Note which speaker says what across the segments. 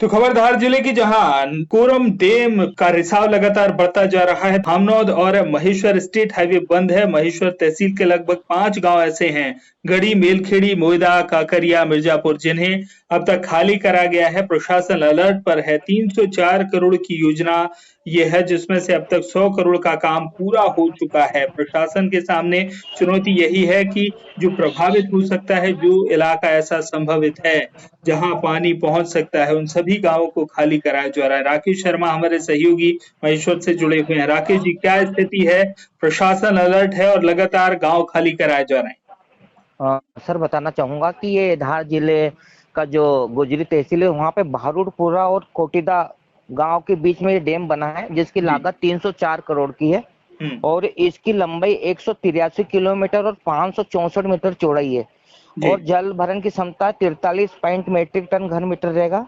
Speaker 1: तो खबरदार जिले की जहां कोरम डैम का रिसाव लगातार बढ़ता जा रहा है। धामनौद और महेश्वर स्टेट हाईवे बंद है। महेश्वर तहसील के लगभग 5 गांव ऐसे हैं, गढ़ी, मेलखेड़ी, मोयदा, काकरिया, मिर्जापुर, जिन्हें अब तक खाली करा गया है। प्रशासन अलर्ट पर है। 304 करोड़ की योजना ये है, जिसमें से अब तक 100 करोड़ का काम पूरा हो चुका है। प्रशासन के सामने चुनौती यही है कि जो प्रभावित हो सकता है, जो इलाका ऐसा संभावित है जहां पानी पहुंच सकता है, उन सभी गांवों को खाली कराया जा रहा है। राकेश शर्मा हमारे सहयोगी महेश्वर से जुड़े हुए हैं। राकेश जी, क्या स्थिति है? प्रशासन अलर्ट है और लगातार गांव खाली कराए जा रहे हैं।
Speaker 2: सर, बताना चाहूंगा कि ये धार जिले का जो गुजरी तहसील है, वहाँ पे बहारुडपुरा और कोटिदा गांव के बीच में ये डैम बना है, जिसकी लागत 304 करोड़ की है और इसकी लंबाई 183 किलोमीटर और 564 मीटर चौड़ाई है और जल भरण की क्षमता 43 मीट्रिक टन घन मीटर रहेगा।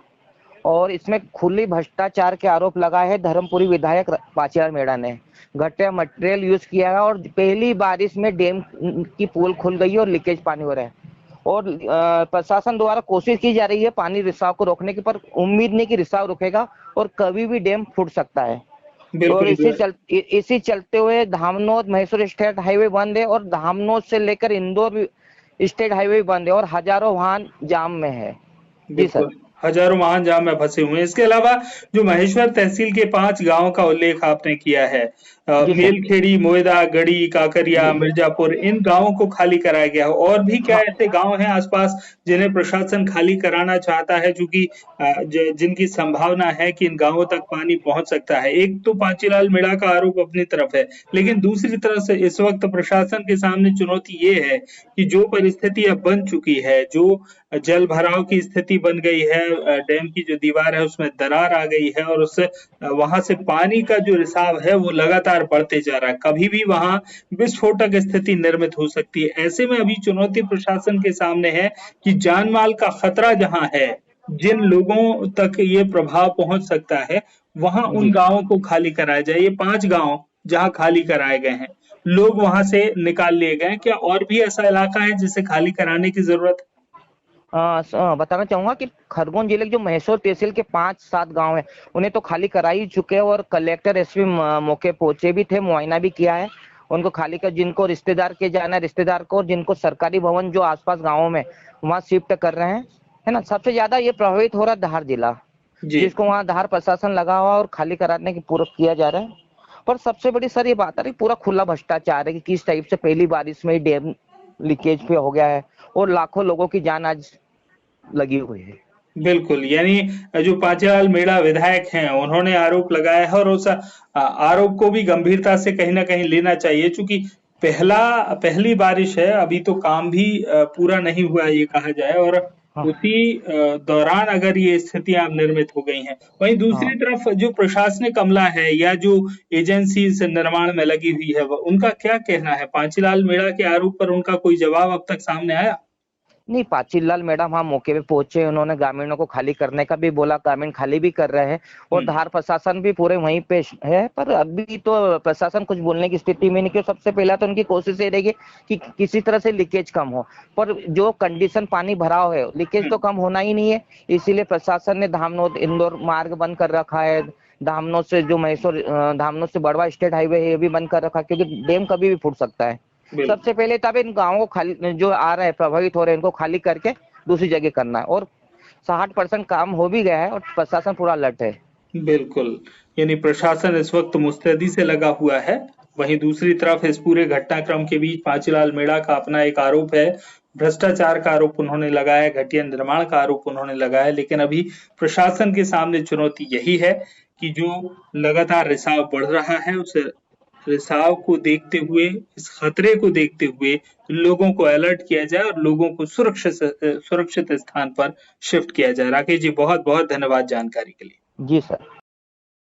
Speaker 2: और इसमें खुली भ्रष्टाचार के आरोप लगाए हैं धर्मपुरी विधायक पाचीलाल मेड़ा ने। घटिया मटेरियल यूज किया है और पहली बारिश में डैम की पोल खुल गई है और लीकेज पानी हो रहा है और प्रशासन द्वारा कोशिश की जा रही है पानी रिसाव को रोकने की, पर उम्मीद नहीं कि रिसाव रुकेगा और कभी भी डैम फूट सकता है। और इसी चलते हुए धामनौद महेश्वर स्टेट हाईवे बंद है और धामनौद से लेकर इंदौर स्टेट हाईवे बंद है और हजारों वाहन जाम में है। जी सर,
Speaker 1: हजारों वाहन जाम में फंसे हुए हैं। इसके अलावा जो महेश्वर तहसील के 5 गांवों का उल्लेख आपने किया है, मेलखेड़ी, मोयदा, गढ़ी, काकरिया, मिर्जापुर, इन गांवों को खाली कराया गया है। और भी क्या ऐसे गांव हैं आसपास जिन्हें प्रशासन खाली कराना चाहता है, क्योंकि जिनकी संभावना है कि इन गांवों तक पानी पहुंच सकता है? एक तो पाचीलाल मेड़ा का आरोप अपनी तरफ है, लेकिन दूसरी तरफ से इस वक्त प्रशासन के सामने चुनौती ये है कि जो परिस्थिति अब बन चुकी है, जो जल भराव की स्थिति बन गई है, डैम की जो दीवार है उसमें दरार आ गई है और उससे वहां से पानी का जो रिसाव है वो लगातार बढ़ते जा रहा है। कभी भी वहां विस्फोटक स्थिति निर्मित हो सकती है। ऐसे में अभी चुनौती प्रशासन के सामने है कि जान माल का खतरा जहां है, जिन लोगों तक ये प्रभाव पहुंच सकता है, वहां उन गांवों को खाली कराया जाए। ये 5 गांव जहां खाली कराए गए हैं, लोग वहां से निकाल लिए गए। क्या और भी ऐसा इलाका है जिसे खाली कराने की जरूरत है?
Speaker 2: बताना चाहूंगा कि खरगोन जिले के जो महेश्वर तहसील के 5-7 गांव हैं, उन्हें तो खाली करा ही चुके हैं और कलेक्टर एसपी मौके पहुंचे भी थे, मुआयना भी किया है उनको खाली कर। जिनको रिश्तेदार के जाना है रिश्तेदार को, और जिनको सरकारी भवन जो आसपास गाँवों में वहाँ शिफ्ट कर रहे हैं, है ना। सबसे ज्यादा ये प्रभावित हो रहा है धार जिला, जिसको वहाँ धार प्रशासन लगा हुआ और खाली कराने की पूरा किया जा रहा है। पर सबसे बड़ी सर ये बात है पूरा खुला भ्रष्टाचार है कि किस टाइप से पहली बारिश में डैम लीकेज पे हो गया है और लाखों लोगों की जान आज लगी हुई है।
Speaker 1: बिल्कुल, यानी जो पाचीलाल मेड़ा विधायक हैं, उन्होंने आरोप लगाया है और उस आरोप को भी गंभीरता से कहीं ना कहीं लेना चाहिए, क्योंकि पहली बारिश है, अभी तो काम भी पूरा नहीं हुआ ये कहा जाए, और उसी दौरान अगर ये स्थितियां निर्मित हो गई हैं। वहीं दूसरी तरफ जो प्रशासनिक अमला है या जो एजेंसी निर्माण में लगी हुई है, उनका क्या कहना है? पाचीलाल मेड़ा के आरोप पर उनका कोई जवाब अब तक सामने आया?
Speaker 2: नहीं, पाचीलाल मैडम वहाँ मौके पे पहुंचे, उन्होंने ग्रामीणों को खाली करने का भी बोला, ग्रामीण खाली भी कर रहे हैं और धार प्रशासन भी पूरे वहीं पे है। पर अभी तो प्रशासन कुछ बोलने की स्थिति में नहीं, क्यों सबसे पहला तो उनकी कोशिश ये रहेगी कि किसी तरह से लीकेज कम हो, पर जो कंडीशन पानी भराव है लीकेज तो कम होना ही नहीं है। इसीलिए प्रशासन ने धामनौद इंदौर मार्ग बंद कर रखा है, धामनौद से जो महेश्वर धामनौद से बड़वा स्टेट हाईवे है ये भी बंद कर रखा है, क्योंकि डैम कभी भी फूट सकता है। सबसे पहले तब इन गाँवों को खाली, जो आ रहे हैं प्रभावित हो रहे हैं, इनको खाली करके दूसरी जगह करना है और 60% काम हो भी गया है और प्रशासन पूरा अलर्ट है।
Speaker 1: बिल्कुल, यानी प्रशासन इस वक्त मुस्तैदी से लगा हुआ है। वहीं दूसरी तरफ इस पूरे घटनाक्रम के बीच पाचीलाल मेड़ा का अपना एक आरोप है, भ्रष्टाचार का आरोप उन्होंने लगाया, घटिया निर्माण का आरोप उन्होंने लगाया। लेकिन अभी प्रशासन के सामने चुनौती यही है कि जो लगातार रिसाव बढ़ रहा है, उस रिसाव को देखते हुए, इस खतरे को देखते हुए लोगों को अलर्ट किया जाए और लोगों को सुरक्षित स्थान पर शिफ्ट किया जाए। राकेश जी, बहुत बहुत धन्यवाद जानकारी के लिए।
Speaker 2: जी सर।